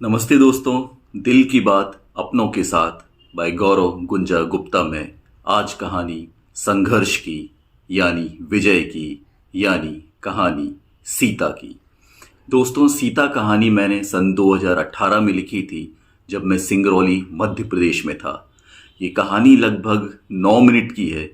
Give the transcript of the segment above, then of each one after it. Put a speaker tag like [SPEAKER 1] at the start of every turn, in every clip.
[SPEAKER 1] नमस्ते दोस्तों। दिल की बात अपनों के साथ बाय गौरव गुंजा गुप्ता में आज कहानी संघर्ष की यानी विजय की यानी कहानी सीता की। दोस्तों, सीता कहानी मैंने सन 2018 में लिखी थी जब मैं सिंगरौली मध्य प्रदेश में था। ये कहानी लगभग 9 मिनट की है,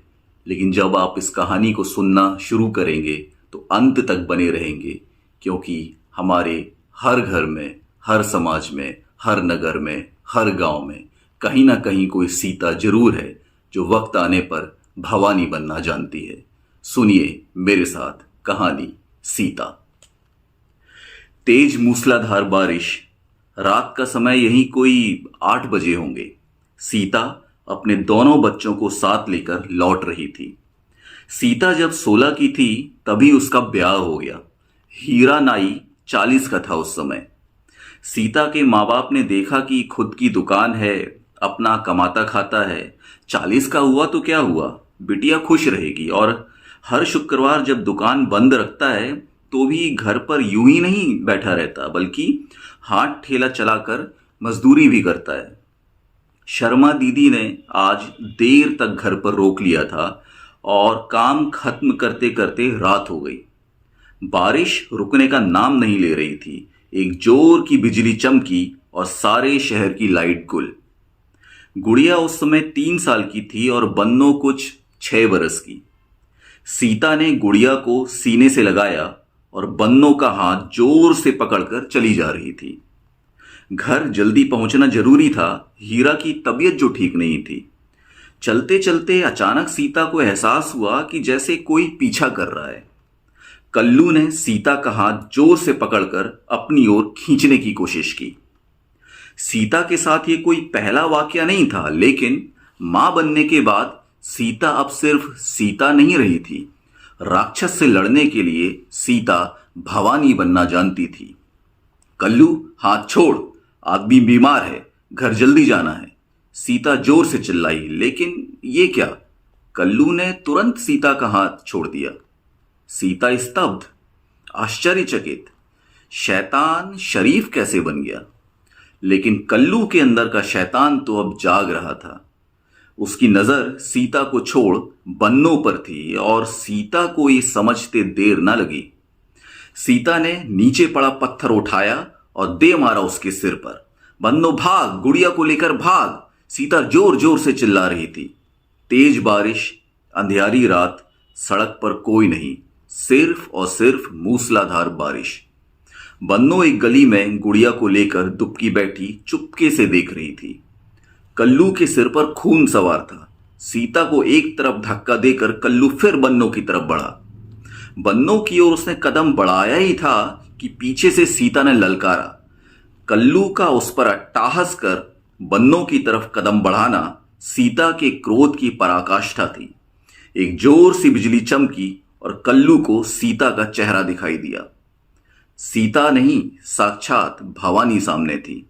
[SPEAKER 1] लेकिन जब आप इस कहानी को सुनना शुरू करेंगे तो अंत तक बने रहेंगे, क्योंकि हमारे हर घर में, हर समाज में, हर नगर में, हर गांव में कहीं ना कहीं कोई सीता जरूर है जो वक्त आने पर भवानी बनना जानती है। सुनिए मेरे साथ कहानी सीता। तेज मूसलाधार बारिश, रात का समय यही कोई 8 बजे होंगे। सीता अपने दोनों बच्चों को साथ लेकर लौट रही थी। सीता जब 16 की थी तभी उसका ब्याह हो गया। हीरा नाई 40 का था उस समय। सीता के माँ बाप ने देखा कि खुद की दुकान है, अपना कमाता खाता है, 40 का हुआ तो क्या हुआ, बिटिया खुश रहेगी। और हर शुक्रवार जब दुकान बंद रखता है तो भी घर पर यूं ही नहीं बैठा रहता, बल्कि हाथ ठेला चलाकर मजदूरी भी करता है। शर्मा दीदी ने आज देर तक घर पर रोक लिया था और काम खत्म करते करते रात हो गई। बारिश रुकने का नाम नहीं ले रही थी। एक जोर की बिजली चमकी और सारे शहर की लाइट गुल। गुड़िया उस समय 3 साल की थी और बन्नो कुछ 6 बरस की। सीता ने गुड़िया को सीने से लगाया और बन्नो का हाथ जोर से पकड़कर चली जा रही थी। घर जल्दी पहुंचना जरूरी था। हीरा की तबीयत जो ठीक नहीं थी। चलते चलते अचानक सीता को एहसास हुआ कि जैसे कोई पीछा कर रहा है। कल्लू ने सीता का हाथ जोर से पकड़कर अपनी ओर खींचने की कोशिश की। सीता के साथ ये कोई पहला वाकया नहीं था, लेकिन मां बनने के बाद सीता अब सिर्फ सीता नहीं रही थी। राक्षस से लड़ने के लिए सीता भवानी बनना जानती थी। कल्लू, हाथ छोड़, आदमी बीमार है, घर जल्दी जाना है, सीता जोर से चिल्लाई। लेकिन ये क्या? कल्लू ने तुरंत सीता का हाथ छोड़ दिया। सीता स्तब्ध, आश्चर्यचकित। शैतान शरीफ कैसे बन गया? लेकिन कल्लू के अंदर का शैतान तो अब जाग रहा था। उसकी नजर सीता को छोड़ बन्नों पर थी और सीता को ये समझते देर न लगी। सीता ने नीचे पड़ा पत्थर उठाया और दे मारा उसके सिर पर। बन्नो भाग, गुड़िया को लेकर भाग, सीता जोर जोर से चिल्ला रही थी। तेज बारिश, अंधियारी रात, सड़क पर कोई नहीं, सिर्फ और सिर्फ मूसलाधार बारिश। बन्नो एक गली में गुड़िया को लेकर दुबकी बैठी चुपके से देख रही थी। कल्लू के सिर पर खून सवार था। सीता को एक तरफ धक्का देकर कल्लू फिर बन्नो की तरफ बढ़ा। बन्नो की ओर उसने कदम बढ़ाया ही था कि पीछे से सीता ने ललकारा। कल्लू का उस पर अट्टहास कर बन्नो की तरफ कदम बढ़ाना सीता के क्रोध की पराकाष्ठा थी। एक जोर सी बिजली चमकी और कल्लू को सीता का चेहरा दिखाई दिया। सीता नहीं, साक्षात भवानी सामने थी।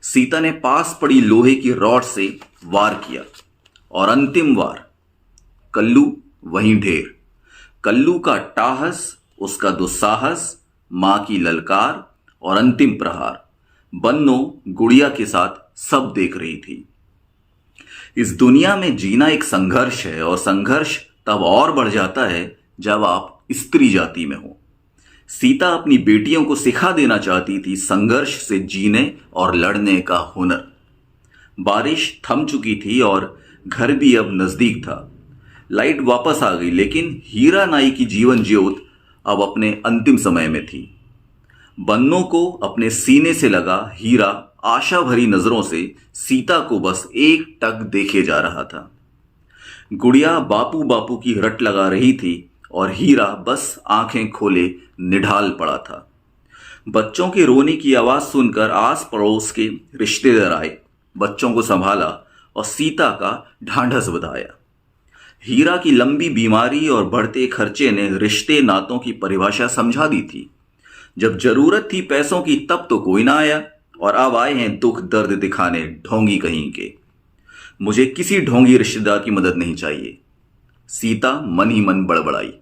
[SPEAKER 1] सीता ने पास पड़ी लोहे की रॉड से वार किया और अंतिम वार। कल्लू वहीं ढेर। कल्लू का अट्टहास, उसका दुस्साहस, मां की ललकार और अंतिम प्रहार। बन्नो गुड़िया के साथ सब देख रही थी। इस दुनिया में जीना एक संघर्ष है, और संघर्ष तब और बढ़ जाता है जब आप स्त्री जाति में हो। सीता अपनी बेटियों को सिखा देना चाहती थी संघर्ष से जीने और लड़ने का हुनर। बारिश थम चुकी थी और घर भी अब नजदीक था। लाइट वापस आ गई, लेकिन हीरा नाई की जीवन ज्योत अब अपने अंतिम समय में थी। बन्नो को अपने सीने से लगा हीरा आशा भरी नजरों से सीता को बस एक टक देखे जा रहा था। गुड़िया बापू बापू की रट लगा रही थी और हीरा बस आंखें खोले निढाल पड़ा था। बच्चों के रोने की आवाज सुनकर आस पड़ोस के रिश्तेदार आए, बच्चों को संभाला और सीता का ढांढस बधाया। हीरा की लंबी बीमारी और बढ़ते खर्चे ने रिश्ते नातों की परिभाषा समझा दी थी। जब जरूरत थी पैसों की तब तो कोई ना आया, और अब आए हैं दुख दर्द दिखाने ढोंगी कहीं के। मुझे किसी ढोंगी रिश्तेदार की मदद नहीं चाहिए, सीता मन ही मन बड़बड़ाई।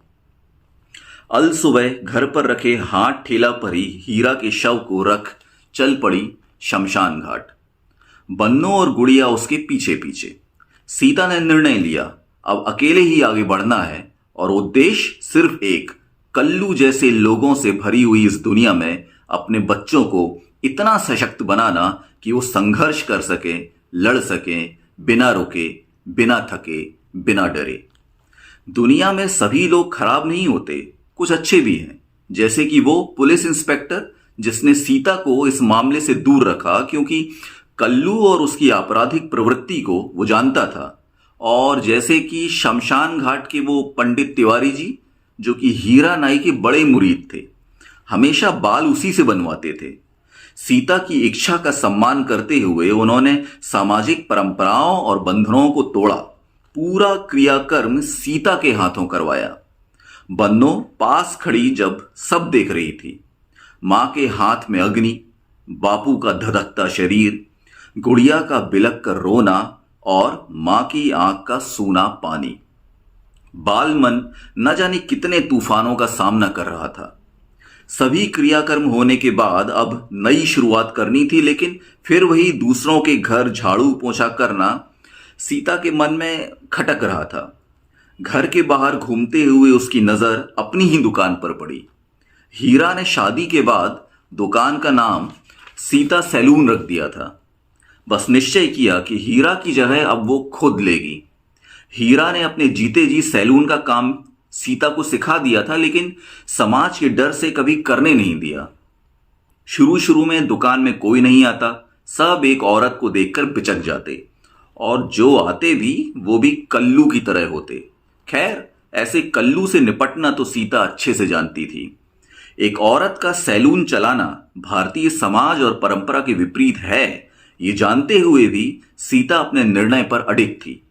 [SPEAKER 1] अल सुबह घर पर रखे हाथ ठेला पर ही हीरा के शव को रख चल पड़ी शमशान घाट। बन्नो और गुड़िया उसके पीछे पीछे। सीता ने निर्णय लिया, अब अकेले ही आगे बढ़ना है और उद्देश्य सिर्फ एक, कल्लू जैसे लोगों से भरी हुई इस दुनिया में अपने बच्चों को इतना सशक्त बनाना कि वो संघर्ष कर सके, लड़ सके, बिना रुके, बिना थके, बिना डरे। दुनिया में सभी लोग खराब नहीं होते, कुछ अच्छे भी हैं, जैसे कि वो पुलिस इंस्पेक्टर जिसने सीता को इस मामले से दूर रखा क्योंकि कल्लू और उसकी आपराधिक प्रवृत्ति को वो जानता था, और जैसे कि शमशान घाट के वो पंडित तिवारी जी जो कि हीरा नाई के बड़े मुरीद थे, हमेशा बाल उसी से बनवाते थे। सीता की इच्छा का सम्मान करते हुए उन्होंने सामाजिक परंपराओं और बंधनों को तोड़ा, पूरा क्रियाकर्म सीता के हाथों करवाया। बन्नो पास खड़ी जब सब देख रही थी, मां के हाथ में अग्नि, बापू का धधकता शरीर, गुड़िया का बिलक कर रोना और मां की आंख का सूना पानी, बालमन न जाने कितने तूफानों का सामना कर रहा था। सभी क्रियाकर्म होने के बाद अब नई शुरुआत करनी थी, लेकिन फिर वही दूसरों के घर झाड़ू पोंछा करना सीता के मन में खटक रहा था। घर के बाहर घूमते हुए उसकी नजर अपनी ही दुकान पर पड़ी। हीरा ने शादी के बाद दुकान का नाम सीता सैलून रख दिया था। बस निश्चय किया कि हीरा की जगह अब वो खुद लेगी। हीरा ने अपने जीते जी सैलून का काम सीता को सिखा दिया था, लेकिन समाज के डर से कभी करने नहीं दिया। शुरू शुरू में दुकान में कोई नहीं आता, सब एक औरत को देखकर बिचक जाते, और जो आते भी वो भी कल्लू की तरह होते। खैर, ऐसे कल्लू से निपटना तो सीता अच्छे से जानती थी। एक औरत का सैलून चलाना भारतीय समाज और परंपरा के विपरीत है, ये जानते हुए भी सीता अपने निर्णय पर अडिग थी।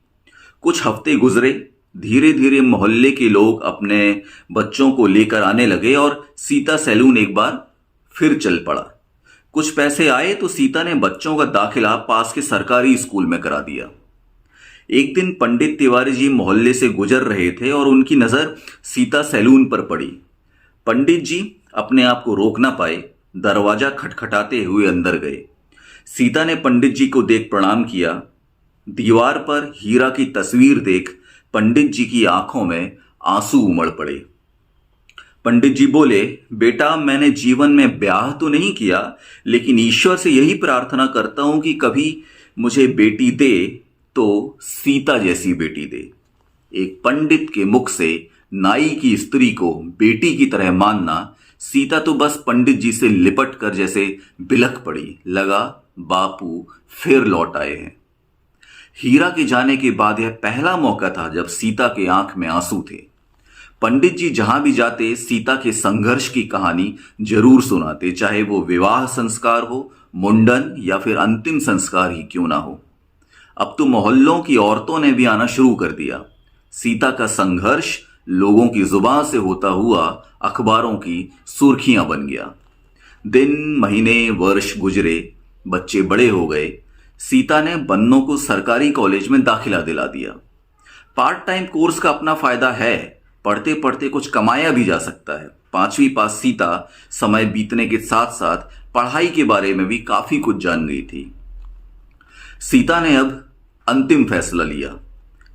[SPEAKER 1] कुछ हफ्ते गुजरे, धीरे धीरे मोहल्ले के लोग अपने बच्चों को लेकर आने लगे और सीता सैलून एक बार फिर चल पड़ा। कुछ पैसे आए तो सीता ने बच्चों का दाखिला पास के सरकारी स्कूल में करा दिया। एक दिन पंडित तिवारी जी मोहल्ले से गुजर रहे थे और उनकी नजर सीता सैलून पर पड़ी। पंडित जी अपने आप को रोक ना पाए, दरवाजा खटखटाते हुए अंदर गए। सीता ने पंडित जी को देख प्रणाम किया। दीवार पर हीरा की तस्वीर देख पंडित जी की आंखों में आंसू उमड़ पड़े। पंडित जी बोले, बेटा, मैंने जीवन में ब्याह तो नहीं किया, लेकिन ईश्वर से यही प्रार्थना करता हूं कि कभी मुझे बेटी दे तो सीता जैसी बेटी दे। एक पंडित के मुख से नाई की स्त्री को बेटी की तरह मानना, सीता तो बस पंडित जी से लिपट कर जैसे बिलख पड़ी। लगा बापू फिर लौट आए हैं। हीरा के जाने के बाद यह पहला मौका था जब सीता के आंख में आंसू थे। पंडित जी जहां भी जाते सीता के संघर्ष की कहानी जरूर सुनाते, चाहे वो विवाह संस्कार हो, मुंडन या फिर अंतिम संस्कार ही क्यों ना हो। अब तो मोहल्लों की औरतों ने भी आना शुरू कर दिया। सीता का संघर्ष लोगों की जुबान से होता हुआ अखबारों की सुर्खियां बन गया। दिन, महीने, वर्ष गुजरे, बच्चे बड़े हो गए। सीता ने बन्नो को सरकारी कॉलेज में दाखिला दिला दिया। पार्ट टाइम कोर्स का अपना फायदा है, पढ़ते पढ़ते कुछ कमाया भी जा सकता है। 5वीं पास सीता समय बीतने के साथ साथ पढ़ाई के बारे में भी काफी कुछ जान गई थी। सीता ने अब अंतिम फैसला लिया।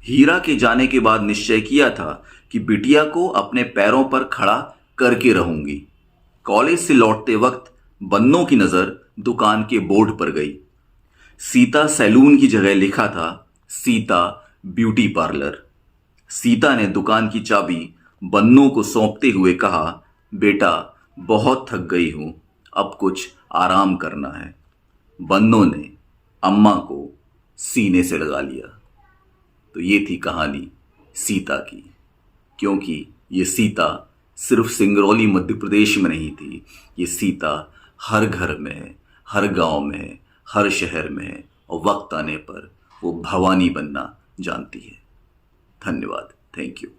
[SPEAKER 1] हीरा के जाने के बाद निश्चय किया था कि बिटिया को अपने पैरों पर खड़ा करके रहूंगी। कॉलेज से लौटते वक्त बन्नो की नजर दुकान के बोर्ड पर गई। सीता सैलून की जगह लिखा था सीता ब्यूटी पार्लर। सीता ने दुकान की चाबी बन्नो को सौंपते हुए कहा, बेटा, बहुत थक गई हूं, अब कुछ आराम करना है। बन्नो ने अम्मा को सीने से लगा लिया। तो ये थी कहानी सीता की, क्योंकि ये सीता सिर्फ सिंगरौली मध्य प्रदेश में नहीं थी, ये सीता हर घर में है, हर गांव में है, हर शहर में है, और वक्त आने पर वो भवानी बनना जानती है। धन्यवाद। Thank you.